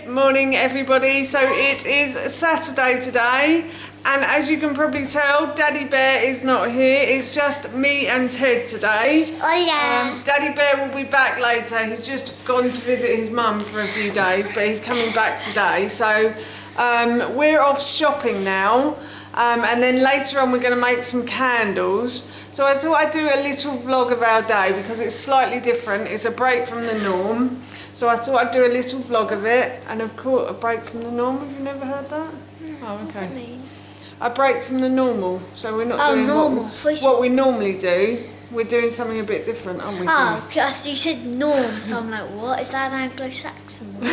Morning everybody, so it is Saturday today and as you can probably tell, Daddy Bear is not here. It's just me and Ted today. Oh yeah. Daddy Bear will be back later. He's just gone to visit his mum for a few days, but he's coming back today. So we're off shopping now, and then later on we're going to make some candles. So I thought I'd do a little vlog of our day because it's slightly different. It's a break from the norm. So I thought I'd do a little vlog of it, and of course a break from the norm. Have you never heard that? No. Oh, okay. What's that mean? A break from the normal. So we're not doing normal. What we normally do. We're doing something a bit different, aren't we? Oh, because you said norm, so I'm like, what? Is that an Anglo-Saxon word?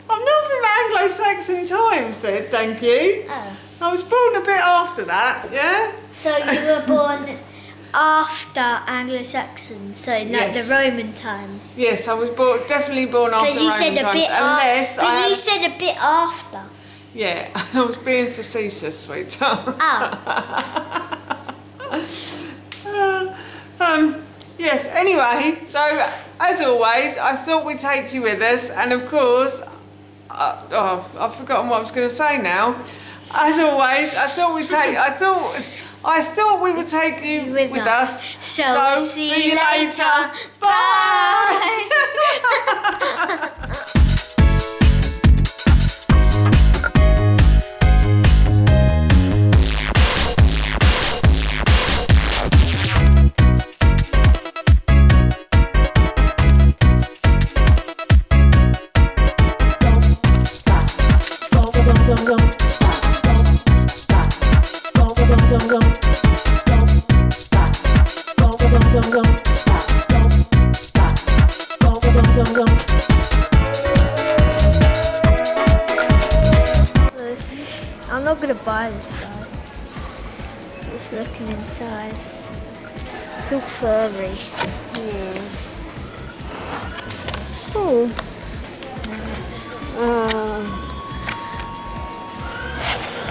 I'm not from Anglo-Saxon times, then, thank you. Oh. I was born a bit after that, yeah? So you were born after Anglo-Saxon, so like Yes. the Roman times. Yes, I was definitely born after But you Roman said a times, bit unless but you said a bit after. Yeah, I was being facetious, sweetheart. Oh. Yes, anyway, so as always, I thought we'd take you with us, and of course, I've forgotten what I was going to say now. As always, I thought we would take you with us. So see you later. Bye. I'm not gonna buy this though. Just looking inside. It's all furry. Yeah. Oh.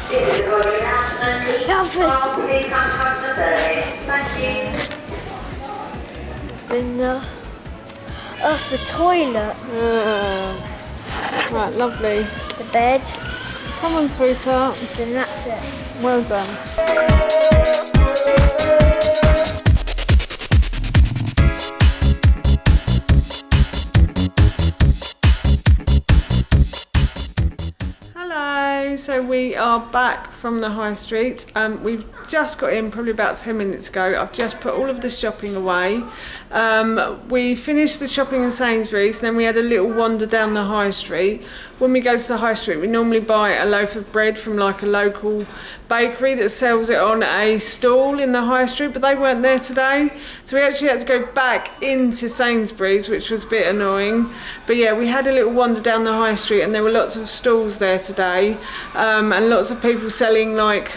This is a recording announcement. Please come to customer service. Thank you. Then oh, it's the toilet. Right, lovely. The bed. Come on, sweetheart. Then that's it. Well done. Hello, so we are back from the high street. We've just got in probably about 10 minutes ago. I've just put all of the shopping away. We finished the shopping in Sainsbury's, then we had a little wander down the high street. When we go to the high street, we normally buy a loaf of bread from like a local bakery that sells it on a stall in the high street, but they weren't there today. So we actually had to go back into Sainsbury's, which was a bit annoying. But yeah, we had a little wander down the high street and there were lots of stalls there today, and lots of people selling like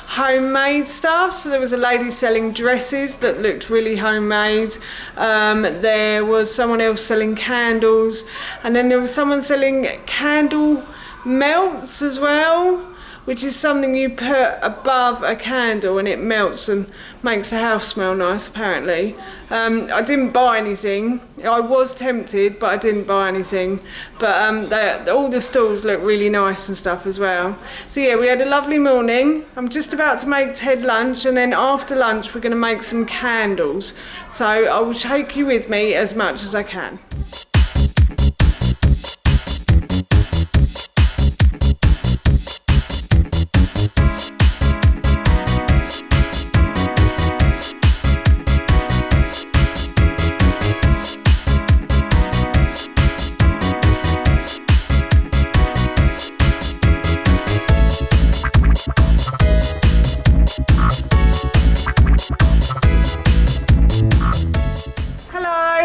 homemade stuff. So there was a lady selling dresses that looked really homemade. There was someone else selling candles, and then there was someone selling candle melts as well, which is something you put above a candle and it melts and makes the house smell nice, apparently. I didn't buy anything. I was tempted, but I didn't buy anything. But all the stalls look really nice and stuff as well. So yeah, we had a lovely morning. I'm just about to make Ted lunch, and then after lunch we're going to make some candles. So I will take you with me as much as I can.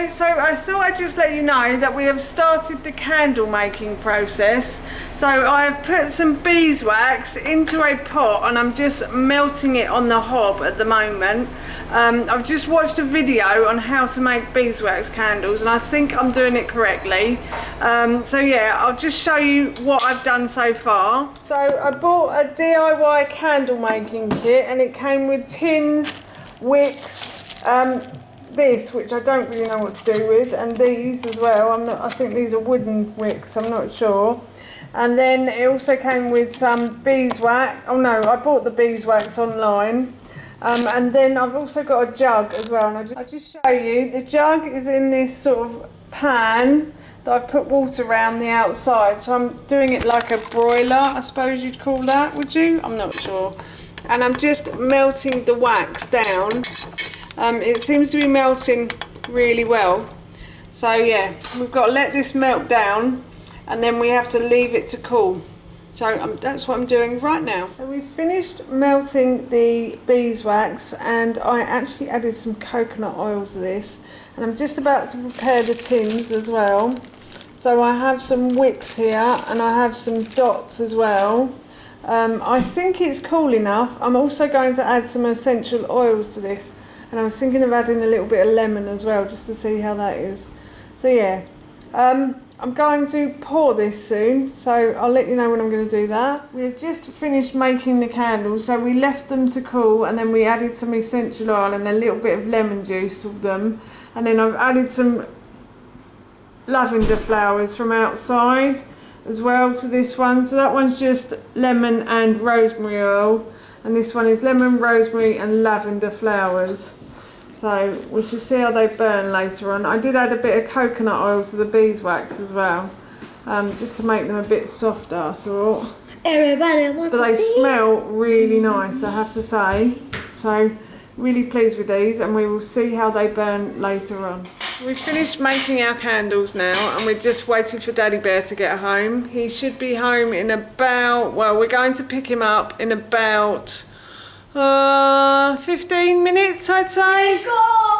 So I thought I'd just let you know that we have started the candle making process. So I have put some beeswax into a pot and I'm just melting it on the hob at the moment. I've just watched a video on how to make beeswax candles and I think I'm doing it correctly. So yeah, I'll just show you what I've done so far. So I bought a DIY candle making kit and it came with tins, wicks, this, which I don't really know what to do with, and these as well. I think these are wooden wicks, I'm not sure. And then it also came with some beeswax. Oh no, I bought the beeswax online. And then I've also got a jug as well, and I'll just show you. The jug is in this sort of pan that I've put water around the outside, so I'm doing it like a broiler, I suppose you'd call that, would you? I'm not sure. And I'm just melting the wax down. It seems to be melting really well. So yeah, we've got to let this melt down and then we have to leave it to cool. So that's what I'm doing right now. So we've finished melting the beeswax and I actually added some coconut oil to this. And I'm just about to prepare the tins as well. So I have some wicks here and I have some dots as well. I think it's cool enough. I'm also going to add some essential oils to this. And I was thinking of adding a little bit of lemon as well, just to see how that is. So yeah, I'm going to pour this soon, so I'll let you know when I'm going to do that. We've just finished making the candles, so we left them to cool, and then we added some essential oil and a little bit of lemon juice to them. And then I've added some lavender flowers from outside as well to this one. So that one's just lemon and rosemary oil, and this one is lemon, rosemary and lavender flowers. So we shall see how they burn later on. I did add a bit of coconut oil to the beeswax as well, just to make them a bit softer, I thought. But they smell really nice, I have to say. So really pleased with these, and we will see how they burn later on. We've finished making our candles now and we're just waiting for Daddy Bear to get home. He should be home in about, well, we're going to pick him up in about 15 minutes, I'd say. Let's go!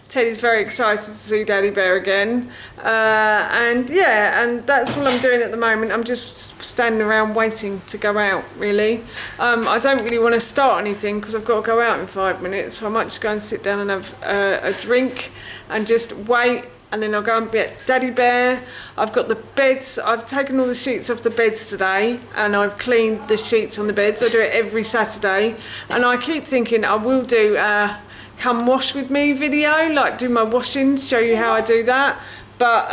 Teddy's very excited to see Daddy Bear again. And yeah, and that's all I'm doing at the moment. I'm just standing around waiting to go out, really. I don't really want to start anything because I've got to go out in 5 minutes, so I might just go and sit down and have a drink and just wait. And then I'll go and get Daddy Bear. I've got the beds. I've taken all the sheets off the beds today and I've cleaned the sheets on the beds. I do it every Saturday. And I keep thinking I will do a come wash with me video, like do my washing, show you how I do that. But,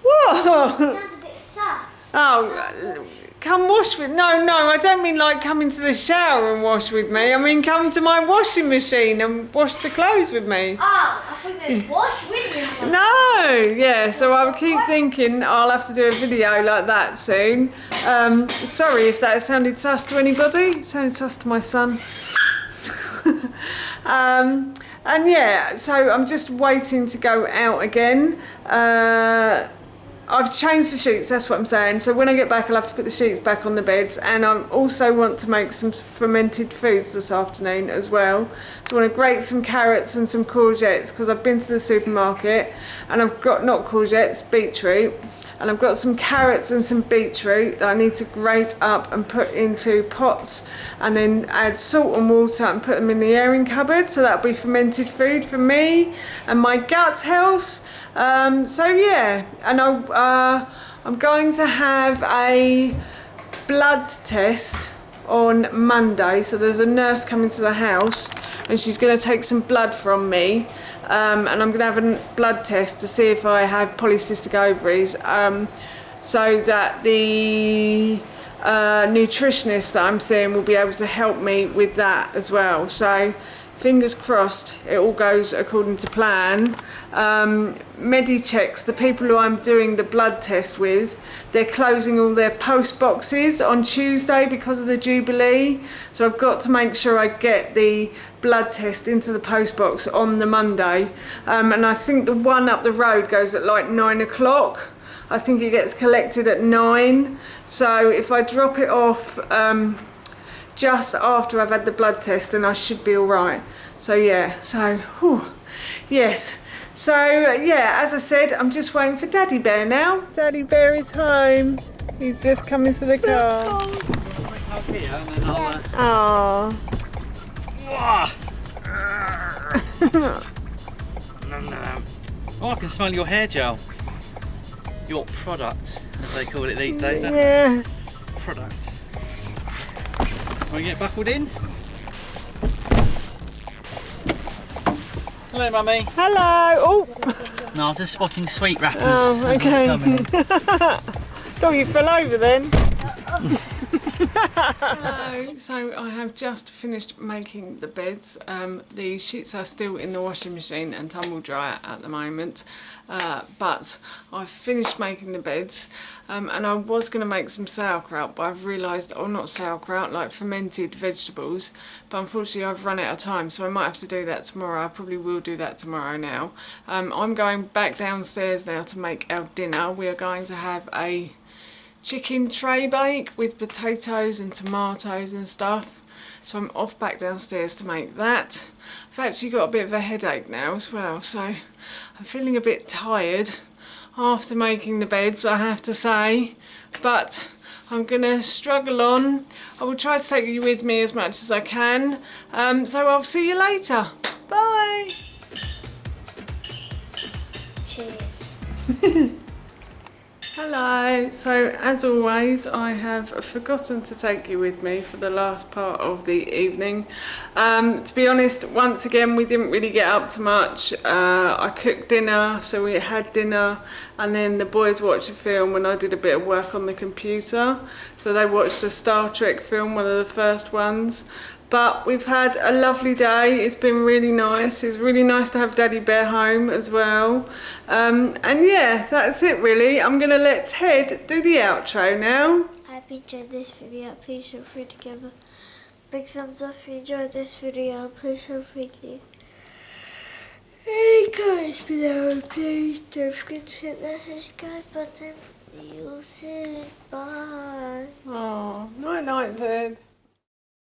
whoa! Sounds a bit sus. Oh, come wash with, no, I don't mean like come into the shower and wash with me. I mean come to my washing machine and wash the clothes with me. Oh, I think they wash with you. No, yeah, so I keep thinking I'll have to do a video like that soon. Sorry if that sounded sus to anybody. It sounded sus to my son. And yeah, so I'm just waiting to go out again. I've changed the sheets, that's what I'm saying. So when I get back, I'll have to put the sheets back on the beds. And I also want to make some fermented foods this afternoon as well. So I want to grate some carrots and some courgettes because I've been to the supermarket and I've got, not courgettes, beetroot. And I've got some carrots and some beetroot that I need to grate up and put into pots and then add salt and water and put them in the airing cupboard. So that'll be fermented food for me and my gut health. So yeah, and I'm going to have a blood test on Monday, so there's a nurse coming to the house and she's going to take some blood from me, and I'm going to have a blood test to see if I have polycystic ovaries, so that the nutritionist that I'm seeing will be able to help me with that as well. So fingers crossed it all goes according to plan. Medichecks, the people who I'm doing the blood test with, they're closing all their post boxes on Tuesday because of the Jubilee, so I've got to make sure I get the blood test into the post box on the Monday, and I think the one up the road goes at like 9 o'clock. I think it gets collected at 9, so if I drop it off just after I've had the blood test, then I should be alright. So yeah, so yes. So yeah, as I said, I'm just waiting for Daddy Bear now. Daddy Bear is home. He's just coming to the car. Oh. Oh, I can smell your hair gel. Your product, as they call it these days, don't Yeah. they? Product. Want to get buckled in? Hello, Mummy. Hello. Oh. No, I was just spotting sweet wrappers. Oh, okay. Oh, you fell over then. Hello. So I have just finished making the beds. The sheets are still in the washing machine and tumble dryer at the moment, but I've finished making the beds, and I was going to make some sauerkraut, but I've realised, oh, not sauerkraut, like fermented vegetables, but unfortunately I've run out of time, so I might have to do that tomorrow. I probably will do that tomorrow now. I'm going back downstairs now to make our dinner. We are going to have a chicken tray bake with potatoes and tomatoes and stuff, so I'm off back downstairs to make that. I've actually got a bit of a headache now as well, so I'm feeling a bit tired after making the beds, I have to say, but I'm gonna struggle on. I will try to take you with me as much as I can, so I'll see you later. Bye. Cheers. Hello, so as always I have forgotten to take you with me for the last part of the evening. To be honest, once again we didn't really get up to much. I cooked dinner, so we had dinner, and then the boys watched a film and I did a bit of work on the computer. So they watched a Star Trek film, one of the first ones. But we've had a lovely day. It's been really nice. It's really nice to have Daddy Bear home as well. And yeah, that's it really. I'm going to let Ted do the outro now. I hope you enjoyed this video. Please feel free to give a big thumbs up if you enjoyed this video. Please feel free to leave any comments below. Please don't forget to hit that subscribe button. See you soon. Bye. Oh, night night, Ted.